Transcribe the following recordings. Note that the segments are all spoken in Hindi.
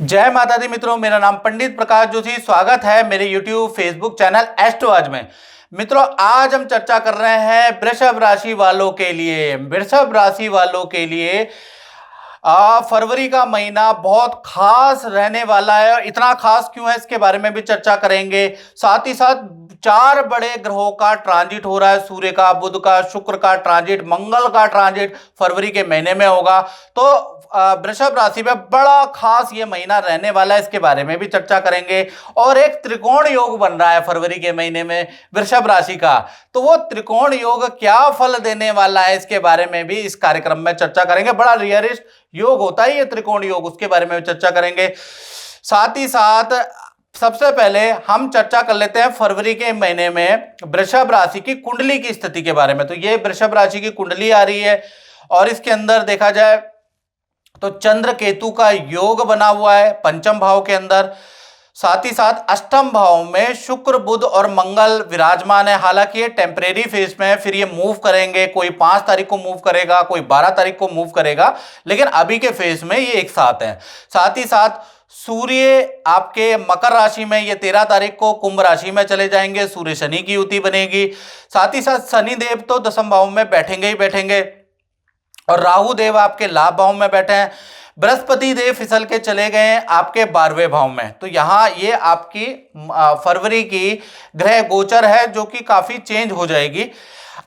जय माता दी मित्रों, मेरा नाम पंडित प्रकाश जोशी। स्वागत है मेरे YouTube फेसबुक चैनल एस्ट्रो आज में। मित्रों, आज हम चर्चा कर रहे हैं वृषभ राशि वालों के लिए। वृषभ राशि वालों के लिए फरवरी का महीना बहुत खास रहने वाला है। इतना खास क्यों है इसके बारे में भी चर्चा करेंगे। साथ ही साथ 4 बड़े ग्रहों का ट्रांजिट हो रहा है। सूर्य का, बुध का, शुक्र का ट्रांजिट, मंगल का ट्रांजिट फरवरी के महीने में होगा। तो वृषभ राशि में बड़ा खास ये महीना रहने वाला है, इसके बारे में भी चर्चा करेंगे। और एक त्रिकोण योग बन रहा है फरवरी के महीने में वृषभ राशि का, तो वो त्रिकोण योग क्या फल देने वाला है इसके बारे में भी इस कार्यक्रम में चर्चा करेंगे। बड़ा रियरिस्ट योग होता है ये त्रिकोण योग, उसके बारे में भी चर्चा करेंगे। साथ ही साथ सबसे पहले हम चर्चा कर लेते हैं फरवरी के महीने में वृषभ राशि की कुंडली की स्थिति के बारे में। तो ये वृषभ राशि की कुंडली आ रही है और इसके अंदर देखा जाए तो चंद्र केतु का योग बना हुआ है पंचम भाव के अंदर। साथ ही साथ अष्टम भाव में शुक्र, बुध और मंगल विराजमान है। हालांकि ये टेम्परेरी फेज में है, फिर ये मूव करेंगे। कोई 5 तारीख को मूव करेगा, कोई 12 तारीख को मूव करेगा, लेकिन अभी के फेज में ये एक साथ है। साथ ही साथ सूर्य आपके मकर राशि में ये 13 तारीख को कुंभ राशि में चले जाएंगे। सूर्य शनि की युति बनेगी। साथ ही साथ शनि देव तो दशम भाव में बैठेंगे ही बैठेंगे और राहु देव आपके लाभ भाव में बैठे हैं। बृहस्पति देव फिसल के चले गए हैं आपके 12वें भाव में। तो यहाँ ये आपकी फरवरी की ग्रह गोचर है जो कि काफी चेंज हो जाएगी।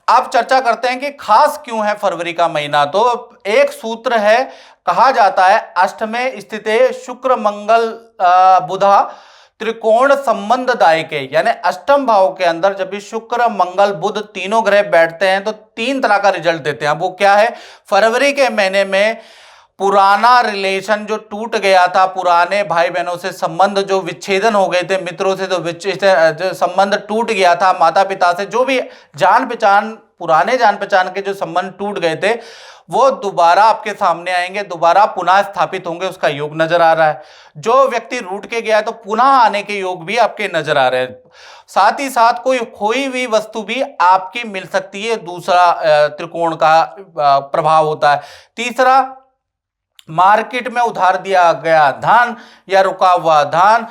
अब चर्चा करते हैं कि खास क्यों है फरवरी का महीना। तो एक सूत्र है, कहा जाता है अष्टमे स्थिते शुक्र मंगल बुधा त्रिकोण संबंध दायके, यानी अष्टम भाव के अंदर जब भी शुक्र मंगल बुध तीनों ग्रह बैठते हैं तो 3 तरह का रिजल्ट देते हैं। वो क्या है? फरवरी के महीने में पुराना रिलेशन जो टूट गया था, पुराने भाई बहनों से संबंध जो विच्छेदन हो गए थे, मित्रों से जो संबंध टूट गया था, माता पिता से जो भी जान पहचान, पुराने जान पहचान के जो संबंध टूट गए थे, वो दोबारा आपके सामने आएंगे, दोबारा पुनः स्थापित होंगे। उसका योग नजर आ रहा है। जो व्यक्ति रूठ के गया है तो पुनः आने के योग भी आपके नजर आ रहे हैं। साथ ही साथ कोई खोई हुई वस्तु भी आपकी मिल सकती है। दूसरा त्रिकोण का प्रभाव होता है। तीसरा, मार्केट में उधार दिया गया धन या रुका हुआ धन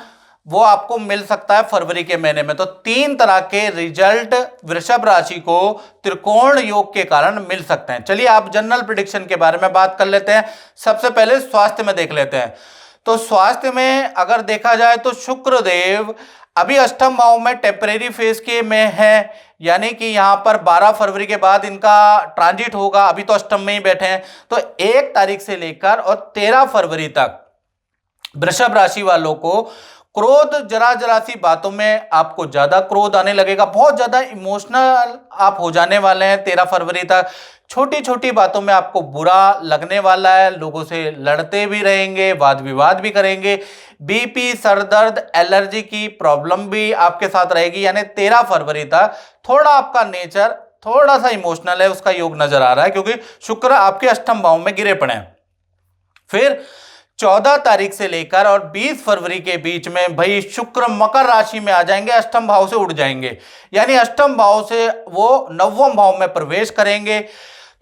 वो आपको मिल सकता है फरवरी के महीने में। तो 3 तरह के रिजल्ट वृषभ राशि को त्रिकोण योग के कारण मिल सकते हैं। चलिए आप जनरल प्रेडिक्शन के बारे में बात कर लेते हैं। सबसे पहले स्वास्थ्य में देख लेते हैं। तो स्वास्थ्य में अगर देखा जाए तो शुक्र देव अभी अष्टम भाव में टेम्परेरी फेज के में है, यानी कि यहां पर 12 फरवरी के बाद इनका ट्रांजिट होगा। अभी तो अष्टम में ही बैठे हैं। तो 1 तारीख से लेकर और 13 फरवरी तक वृषभ राशि वालों को क्रोध, जरा जरा सी बातों में आपको ज्यादा क्रोध आने लगेगा। बहुत ज्यादा इमोशनल आप हो जाने वाले हैं 13 फरवरी तक। छोटी छोटी बातों में आपको बुरा लगने वाला है। लोगों से लड़ते भी रहेंगे, वाद विवाद भी करेंगे। बीपी, सरदर्द, एलर्जी की प्रॉब्लम भी आपके साथ रहेगी। यानी 13 फरवरी तक थोड़ा आपका नेचर थोड़ा सा इमोशनल है, उसका योग नजर आ रहा है, क्योंकि शुक्र आपके अष्टम भाव में गिरे पड़े हैं। फिर 14 तारीख से लेकर और 20 फरवरी के बीच में भाई शुक्र मकर राशि में आ जाएंगे, अष्टम भाव से उड़ जाएंगे। यानी अष्टम भाव से वो 9वें भाव में प्रवेश करेंगे।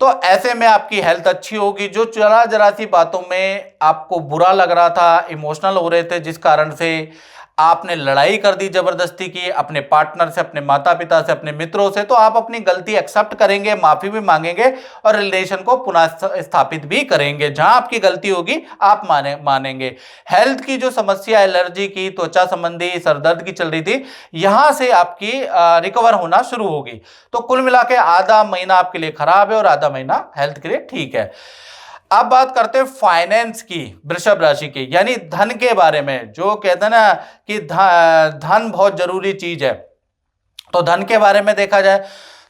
तो ऐसे में आपकी हेल्थ अच्छी होगी। जो जरा जरा सी बातों में आपको बुरा लग रहा था, इमोशनल हो रहे थे, जिस कारण से आपने लड़ाई कर दी जबरदस्ती की अपने पार्टनर से, अपने माता पिता से, अपने मित्रों से, तो आप अपनी गलती एक्सेप्ट करेंगे, माफी भी मांगेंगे और रिलेशन को पुनः स्थापित भी करेंगे। जहां आपकी गलती होगी आप मानेंगे। हेल्थ की जो समस्या, एलर्जी की, त्वचा संबंधी, सरदर्द की चल रही थी, यहां से आपकी रिकवर होना शुरू होगी। तो कुल मिला के आधा महीना आपके लिए खराब है और आधा महीना हेल्थ के लिए ठीक है। अब बात करते हैं फाइनेंस की, वृषभ राशि की, यानी धन के बारे में। जो कहते हैं ना कि धन बहुत जरूरी चीज है, तो धन के बारे में देखा जाए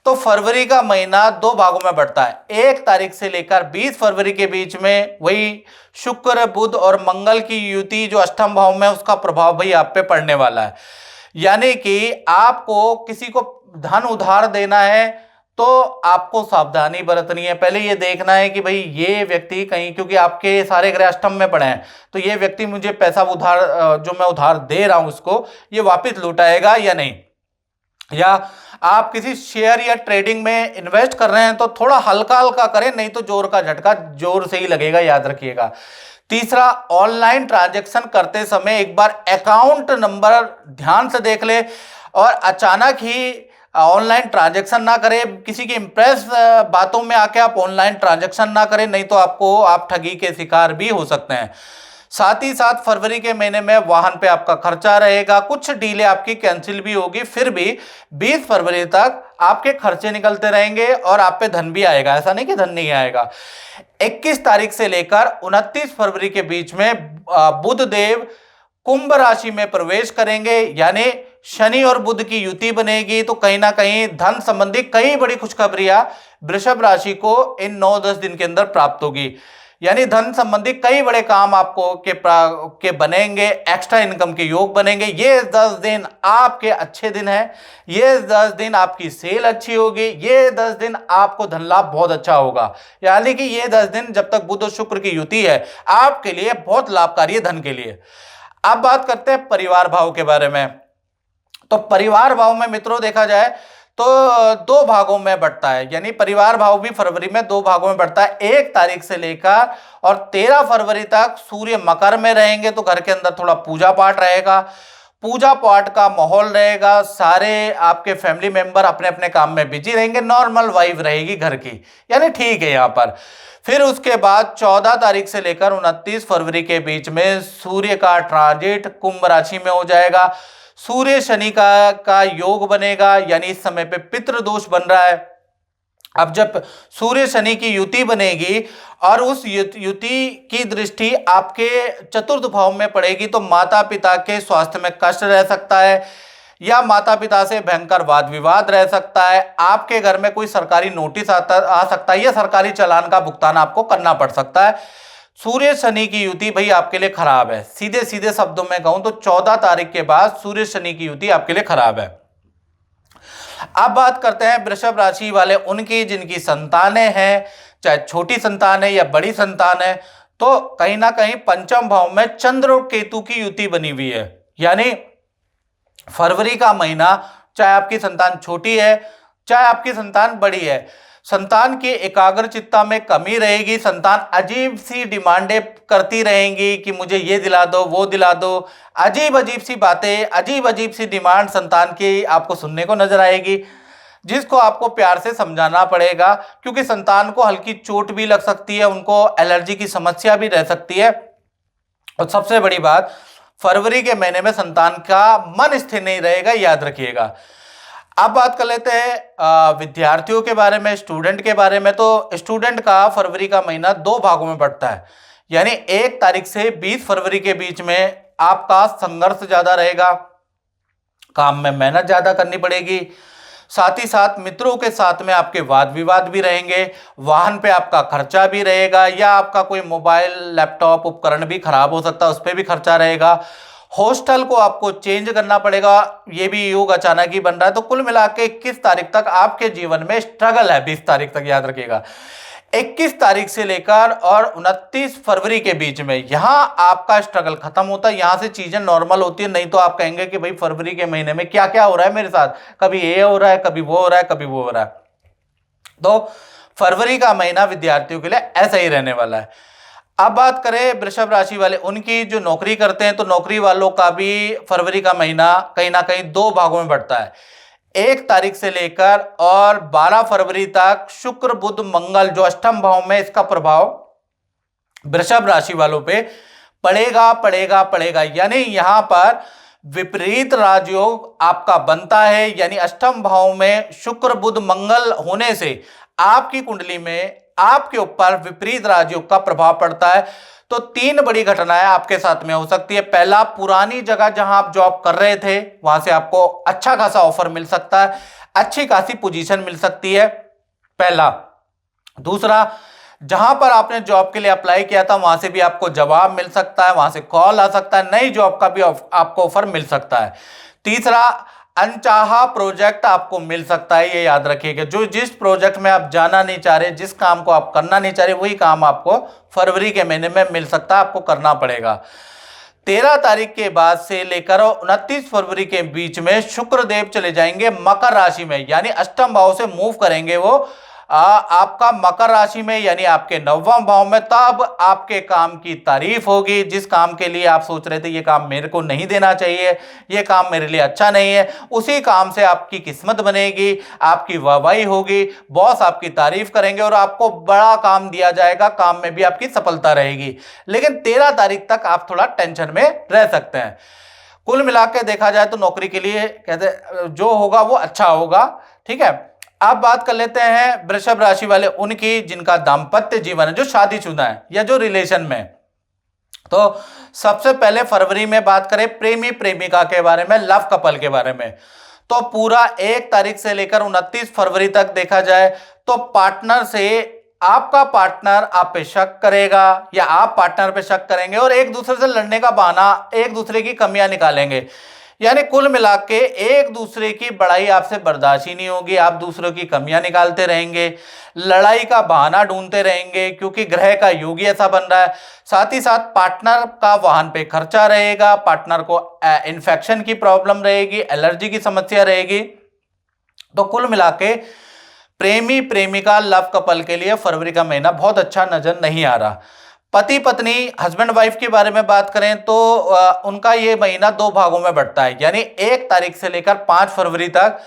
तो फरवरी का महीना 2 भागों में बढ़ता है। 1 तारीख से लेकर 20 फरवरी के बीच में वही शुक्र, बुध और मंगल की युति जो अष्टम भाव में, उसका प्रभाव भाई आप पे पड़ने वाला है। यानी कि आपको किसी को धन उधार देना है तो आपको सावधानी बरतनी है। पहले ये देखना है कि भाई ये व्यक्ति कहीं, क्योंकि आपके सारे ग्रह अष्टम में पड़े हैं, तो ये व्यक्ति मुझे पैसा उधार, जो मैं उधार दे रहा हूं उसको, ये वापस लौटाएगा या नहीं। या आप किसी शेयर या ट्रेडिंग में इन्वेस्ट कर रहे हैं तो थोड़ा हल्का हल्का करें, नहीं तो जोर का झटका जोर से ही लगेगा, याद रखिएगा। तीसरा, ऑनलाइन ट्रांजैक्शन करते समय एक बार अकाउंट नंबर ध्यान से देख ले और अचानक ही ऑनलाइन ट्रांजैक्शन ना करें। किसी की इंप्रेस बातों में आके आप ऑनलाइन ट्रांजैक्शन ना करें, नहीं तो आप ठगी के शिकार भी हो सकते हैं। साथ ही साथ फरवरी के महीने में वाहन पे आपका खर्चा रहेगा, कुछ डीले आपकी कैंसिल भी होगी, फिर भी 20 फरवरी तक आपके खर्चे निकलते रहेंगे और आप पे धन भी आएगा, ऐसा नहीं कि धन नहीं आएगा। 21 तारीख से लेकर 29 फरवरी के बीच में बुध देव कुंभ राशि में प्रवेश करेंगे, यानी शनि और बुध की युति बनेगी, तो कहीं ना कहीं धन संबंधी कई बड़ी खुशखबरियां वृषभ राशि को इन 9-10 दिन के अंदर प्राप्त होगी। यानी धन संबंधी कई बड़े काम आपको के बनेंगे, एक्स्ट्रा इनकम के योग बनेंगे। ये 10 दिन आपके अच्छे दिन हैं, ये 10 दिन आपकी सेल अच्छी होगी, ये 10 दिन आपको धन लाभ बहुत अच्छा होगा। यानी कि ये 10 दिन जब तक बुध और शुक्र की युति है आपके लिए बहुत लाभकारी है धन के लिए। अब बात करते हैं परिवार भाव के बारे में। तो परिवार भाव में मित्रों देखा जाए तो 2 भागों में बढ़ता है, यानी परिवार भाव भी फरवरी में 2 भागों में बढ़ता है। 1 तारीख से लेकर और 13 फरवरी तक सूर्य मकर में रहेंगे, तो घर के अंदर थोड़ा पूजा पाठ रहेगा, पूजा पाठ का माहौल रहेगा, सारे आपके फैमिली मेंबर अपने अपने काम में बिजी रहेंगे, नॉर्मल वाइब रहेगी घर की, यानी ठीक है यहाँ पर। फिर उसके बाद 14 तारीख से लेकर 29 फरवरी के बीच में सूर्य का ट्रांजिट कुंभ राशि में हो जाएगा, सूर्य शनि का योग बनेगा, यानी इस समय पे पितृदोष बन रहा है। अब जब सूर्य शनि की युति बनेगी और उस युति की दृष्टि आपके चतुर्थ भाव में पड़ेगी, तो माता पिता के स्वास्थ्य में कष्ट रह सकता है या माता पिता से भयंकर वाद विवाद रह सकता है, आपके घर में कोई सरकारी नोटिस आ सकता है या सरकारी चालान का भुगतान आपको करना पड़ सकता है। सूर्य शनि की युति भाई आपके लिए खराब है, सीधे सीधे शब्दों में कहूं तो 14 तारीख के बाद सूर्य शनि की युति आपके लिए खराब है। अब बात करते हैं वृषभ राशि वाले उनकी जिनकी संतानें हैं, चाहे छोटी संतान है या बड़ी संतान है, तो कहीं ना कहीं पंचम भाव में चंद्र और केतु की युति बनी हुई है। यानी फरवरी का महीना चाहे आपकी संतान छोटी है चाहे आपकी संतान बड़ी है, संतान की एकाग्रचित्ता में कमी रहेगी, संतान अजीब सी डिमांडें करती रहेंगी कि मुझे ये दिला दो वो दिला दो, अजीब अजीब सी बातें, अजीब अजीब सी डिमांड संतान की आपको सुनने को नजर आएगी, जिसको आपको प्यार से समझाना पड़ेगा, क्योंकि संतान को हल्की चोट भी लग सकती है, उनको एलर्जी की समस्या भी रह सकती है। और सबसे बड़ी बात, फरवरी के महीने में संतान का मन स्थिर नहीं रहेगा, याद रखिएगा। अब बात कर लेते हैं विद्यार्थियों के बारे में, स्टूडेंट के बारे में। तो स्टूडेंट का फरवरी का महीना 2 भागों में बढ़ता है, यानी 1 तारीख से 20 फरवरी के बीच में आपका संघर्ष ज्यादा रहेगा, काम में मेहनत ज्यादा करनी पड़ेगी, साथ ही साथ मित्रों के साथ में आपके वाद विवाद भी रहेंगे, वाहन पे आपका खर्चा भी रहेगा या आपका कोई मोबाइल लैपटॉप उपकरण भी खराब हो सकता है, उस पर भी खर्चा रहेगा, हॉस्टल को आपको चेंज करना पड़ेगा, ये भी योग अचानक ही बन रहा है। तो कुल मिला के 21 तारीख तक आपके जीवन में स्ट्रगल है, 20 तारीख तक याद रखिएगा। 21 तारीख से लेकर और 29 फरवरी के बीच में यहां आपका स्ट्रगल खत्म होता है, यहां से चीजें नॉर्मल होती है। नहीं तो आप कहेंगे कि भाई फरवरी के महीने में क्या क्या हो रहा है मेरे साथ, कभी ये हो रहा है, कभी वो हो रहा है, कभी वो हो रहा है। तो फरवरी का महीना विद्यार्थियों के लिए ऐसा ही रहने वाला है। अब बात करें वृषभ राशि वाले उनकी जो नौकरी करते हैं, तो नौकरी वालों का भी फरवरी का महीना कहीं ना कहीं 2 भागों में बढ़ता है। 1 तारीख से लेकर और 12 फरवरी तक शुक्र बुध मंगल जो अष्टम भाव में, इसका प्रभाव वृषभ राशि वालों पे पड़ेगा पड़ेगा पड़ेगा। यानी यहां पर विपरीत राजयोग आपका बनता है, यानी अष्टम भाव में शुक्र बुध मंगल होने से आपकी कुंडली में आपके ऊपर विपरीत राजयोग का प्रभाव पड़ता है। तो 3 बड़ी घटनाएं आपके साथ में हो सकती है। पहला, पुरानी जगह जहां आप जॉब कर रहे थे वहां से आपको अच्छा खासा ऑफर मिल सकता है, अच्छी खासी पोजीशन मिल सकती है, पहला। दूसरा, जहां पर आपने जॉब के लिए अप्लाई किया था वहां से भी आपको जवाब मिल सकता है, वहां से कॉल आ सकता है, नई जॉब का भी आपको ऑफर मिल सकता है। तीसरा, अनचाहा प्रोजेक्ट आपको मिल सकता है, ये याद रखिएगा। जो जिस प्रोजेक्ट में आप जाना नहीं चाह रहे, जिस काम को आप करना नहीं चाह रहे, वही काम आपको फरवरी के महीने में मिल सकता है, आपको करना पड़ेगा। 13 तारीख के बाद से लेकर 29 फरवरी के बीच में शुक्र देव चले जाएंगे मकर राशि में, यानी अष्टम भाव से मूव करेंगे वो आपका मकर राशि में यानी आपके 9वां भाव में, तब आपके काम की तारीफ होगी। जिस काम के लिए आप सोच रहे थे ये काम मेरे को नहीं देना चाहिए, ये काम मेरे लिए अच्छा नहीं है, उसी काम से आपकी किस्मत बनेगी, आपकी वाहवाही होगी, बॉस आपकी तारीफ करेंगे और आपको बड़ा काम दिया जाएगा, काम में भी आपकी सफलता रहेगी। लेकिन 13 तारीख तक आप थोड़ा टेंशन में रह सकते हैं। कुल मिला के देखा जाए तो नौकरी के लिए कहते जो होगा वो अच्छा होगा। ठीक है, अब बात कर लेते हैं वृषभ राशि वाले उनकी जिनका दाम्पत्य जीवन है, जो शादीशुदा है या जो रिलेशन में। तो सबसे पहले फरवरी में बात करें प्रेमी प्रेमिका के बारे में, लव कपल के बारे में, तो पूरा 1 तारीख से लेकर 29 फरवरी तक देखा जाए तो पार्टनर से, आपका पार्टनर आप पे शक करेगा या आप पार्टनर पे शक करेंगे और एक दूसरे से लड़ने का बहाना, एक दूसरे की कमियां निकालेंगे। यानी कुल मिला के एक दूसरे की बड़ाई आपसे बर्दाश्त ही नहीं होगी, आप दूसरों की कमियां निकालते रहेंगे, लड़ाई का बहाना ढूंढते रहेंगे, क्योंकि ग्रह का योग ही ऐसा बन रहा है। साथ ही साथ पार्टनर का वाहन पे खर्चा रहेगा, पार्टनर को इन्फेक्शन की प्रॉब्लम रहेगी, एलर्जी की समस्या रहेगी। तो कुल मिला के प्रेमी प्रेमिका लव कपल के लिए फरवरी का महीना बहुत अच्छा नजर नहीं आ रहा। पति पत्नी हस्बैंड वाइफ के बारे में बात करें तो उनका ये महीना 2 भागों में बढ़ता है। यानी 1 तारीख से लेकर 5 फरवरी तक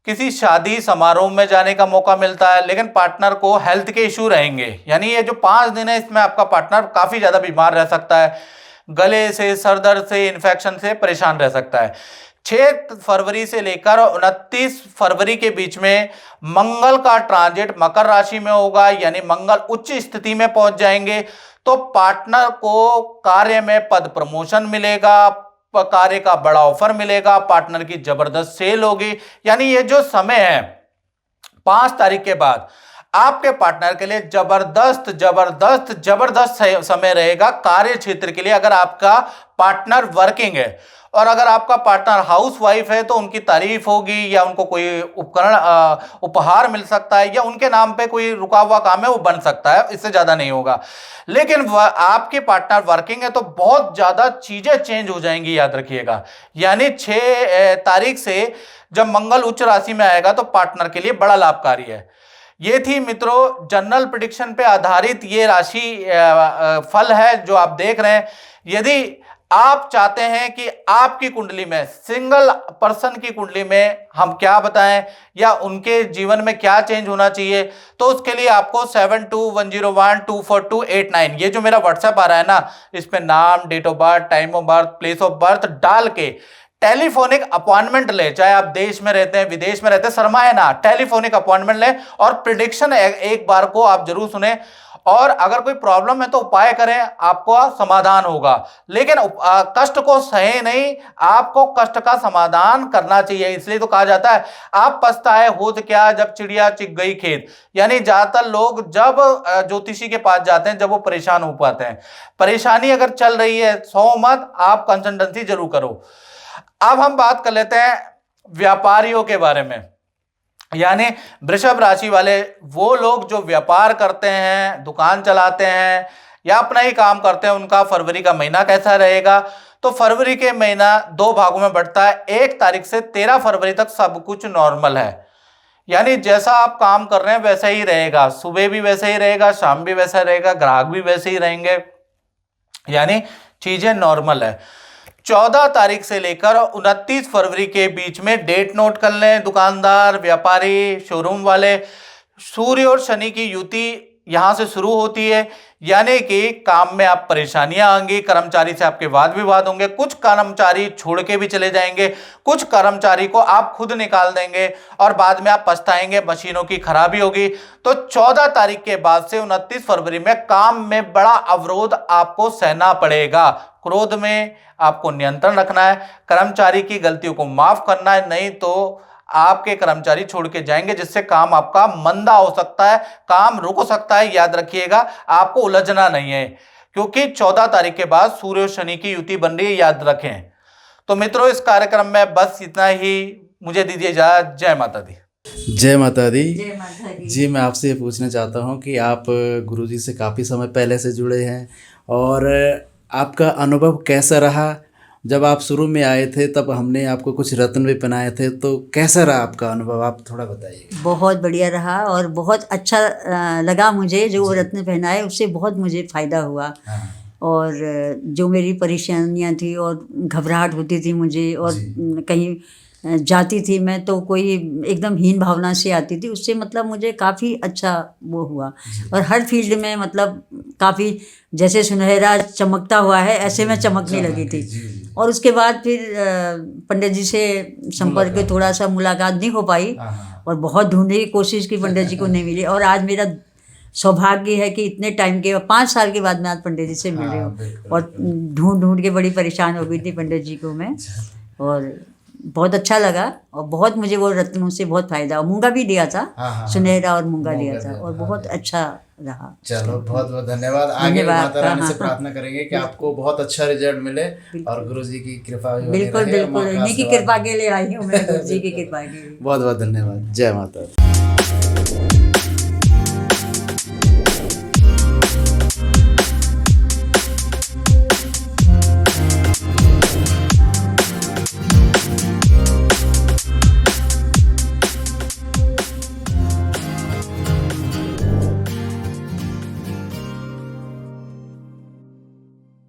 किसी शादी समारोह में जाने का मौका मिलता है, लेकिन पार्टनर को हेल्थ के इश्यू रहेंगे। यानी ये जो 5 दिन है इसमें आपका पार्टनर काफी ज्यादा बीमार रह सकता है, गले से, सर दर्द से, इन्फेक्शन से परेशान रह सकता है। 6 फरवरी से लेकर 29 फरवरी के बीच में मंगल का ट्रांजिट मकर राशि में होगा, यानी मंगल उच्च स्थिति में पहुंच जाएंगे। तो पार्टनर को कार्य में पद प्रमोशन मिलेगा, कार्य का बड़ा ऑफर मिलेगा, पार्टनर की जबरदस्त सेल होगी। यानी ये जो समय है 5 तारीख के बाद आपके पार्टनर के लिए जबरदस्त जबरदस्त जबरदस्त समय रहेगा कार्य क्षेत्र के लिए, अगर आपका पार्टनर वर्किंग है। और अगर आपका पार्टनर हाउस वाइफ है तो उनकी तारीफ होगी, या उनको कोई उपकरण उपहार मिल सकता है, या उनके नाम पे कोई रुका हुआ काम है वो बन सकता है, इससे ज्यादा नहीं होगा। लेकिन आपके पार्टनर वर्किंग है तो बहुत ज्यादा चीजें चेंज हो जाएंगी, याद रखिएगा। यानी 6 तारीख से जब मंगल उच्च राशि में आएगा तो पार्टनर के लिए बड़ा लाभकारी है। ये थी मित्रों जनरल प्रेडिक्शन पे आधारित ये राशि फल है जो आप देख रहे हैं। यदि आप चाहते हैं कि आपकी कुंडली में, सिंगल पर्सन की कुंडली में हम क्या बताएं या उनके जीवन में क्या चेंज होना चाहिए, तो उसके लिए आपको 7210124289 ये जो मेरा व्हाट्सएप आ रहा है ना, इस पे नाम, date of birth, time of birth, place of birth डाल के टेलीफोनिक अपॉइंटमेंट ले, चाहे आप देश में रहते हैं विदेश में रहते हैं, शर्माए ना, टेलीफोनिक अपॉइंटमेंट ले और प्रिडिक्शन एक बार को आप जरूर सुने। और अगर कोई प्रॉब्लम है तो उपाय करें, आपको समाधान होगा। लेकिन कष्ट को सहे नहीं, आपको कष्ट का समाधान करना चाहिए। इसलिए तो कहा जाता है आप पछताए होत क्या जब चिड़िया चिग गई खेत। यानी ज्यादातर लोग जब ज्योतिषी के पास जाते हैं जब वो परेशान हो पाते हैं। परेशानी अगर चल रही है सो मत, आप कंसल्टेंसी जरूर करो। अब हम बात कर लेते हैं व्यापारियों के बारे में। यानी वृषभ राशि वाले वो लोग जो व्यापार करते हैं, दुकान चलाते हैं या अपना ही काम करते हैं, उनका फरवरी का महीना कैसा रहेगा। तो फरवरी के महीना 2 भागों में बढ़ता है। 1 तारीख से 13 फरवरी तक सब कुछ नॉर्मल है। यानी जैसा आप काम कर रहे हैं वैसा ही रहेगा, सुबह भी वैसा ही रहेगा, शाम भी वैसा रहेगा, ग्राहक भी वैसे ही रहेंगे, यानी चीजें नॉर्मल है। 14 तारीख से लेकर 29 फरवरी के बीच में डेट नोट कर लें, दुकानदार, व्यापारी, शोरूम वाले। सूर्य और शनि की युति यहां से शुरू होती है, यानी कि काम में आप परेशानियां आएंगी, कर्मचारी से आपके वाद विवाद होंगे, कुछ कर्मचारी छोड़ के भी चले जाएंगे, कुछ कर्मचारी को आप खुद निकाल देंगे और बाद में आप पछताएंगे, मशीनों की खराबी होगी। तो 14 तारीख के बाद से 29 फरवरी में काम में बड़ा अवरोध आपको सहना पड़ेगा। क्रोध में आपको नियंत्रण रखना है, कर्मचारी की गलतियों को माफ करना है, नहीं तो आपके कर्मचारी छोड़ के जाएंगे, जिससे काम आपका मंदा हो सकता है, काम रुक सकता है। याद रखिएगा, आपको उलझना नहीं है, क्योंकि 14 तारीख के बाद सूर्य और शनि की युति बन रही है, याद रखें। तो मित्रों इस कार्यक्रम में बस इतना ही, मुझे दीजिए इजाजत। जय माता दी। जय माता दी। जय माता दी। जी, मैं आपसे ये पूछना चाहता हूँ कि आप गुरुजी से काफ़ी समय पहले से जुड़े हैं और आपका अनुभव कैसा रहा, जब आप शुरू में आए थे तब हमने आपको कुछ रत्न भी पहनाए थे, तो कैसा रहा आपका अनुभव, आप थोड़ा बताइए। बहुत बढ़िया रहा और बहुत अच्छा लगा मुझे। जो वो रत्न पहनाए उससे बहुत मुझे फ़ायदा हुआ। हाँ। और जो मेरी परेशानियां थी और घबराहट होती थी मुझे, और कहीं जाती थी मैं तो कोई एकदम हीन भावना से आती थी, उससे मतलब मुझे काफ़ी अच्छा वो हुआ। और हर फील्ड में मतलब काफ़ी, जैसे सुनहरा चमकता हुआ है ऐसे मैं चमकने लगी थी। और उसके बाद फिर पंडित जी से संपर्क में थोड़ा सा मुलाकात नहीं हो पाई, और बहुत ढूंढने की कोशिश की, पंडित जी को नहीं मिली। और आज मेरा सौभाग्य है कि इतने टाइम के 5 साल के बाद मैं आज पंडित जी से मिल रही हूँ। और ढूंढ के बड़ी परेशान हो गई थी पंडित जी को मैं, और बहुत अच्छा लगा। और बहुत मुझे वो रत्नों से बहुत फायदा, मूंगा भी दिया था, सुनहरा और मूंगा दिया था, और बहुत अच्छा रहा। चलो बहुत बहुत धन्यवाद। आगे माता रानी से प्रार्थना करेंगे कि आपको बहुत अच्छा रिजल्ट मिले और गुरुजी की कृपा भी बनी बिल्कुल रहे। बिल्कुल, इन्हीं की कृपा के लिए आई हूँ मैं, गुरु जी की कृपा के लिए। बहुत बहुत धन्यवाद। जय माता दी।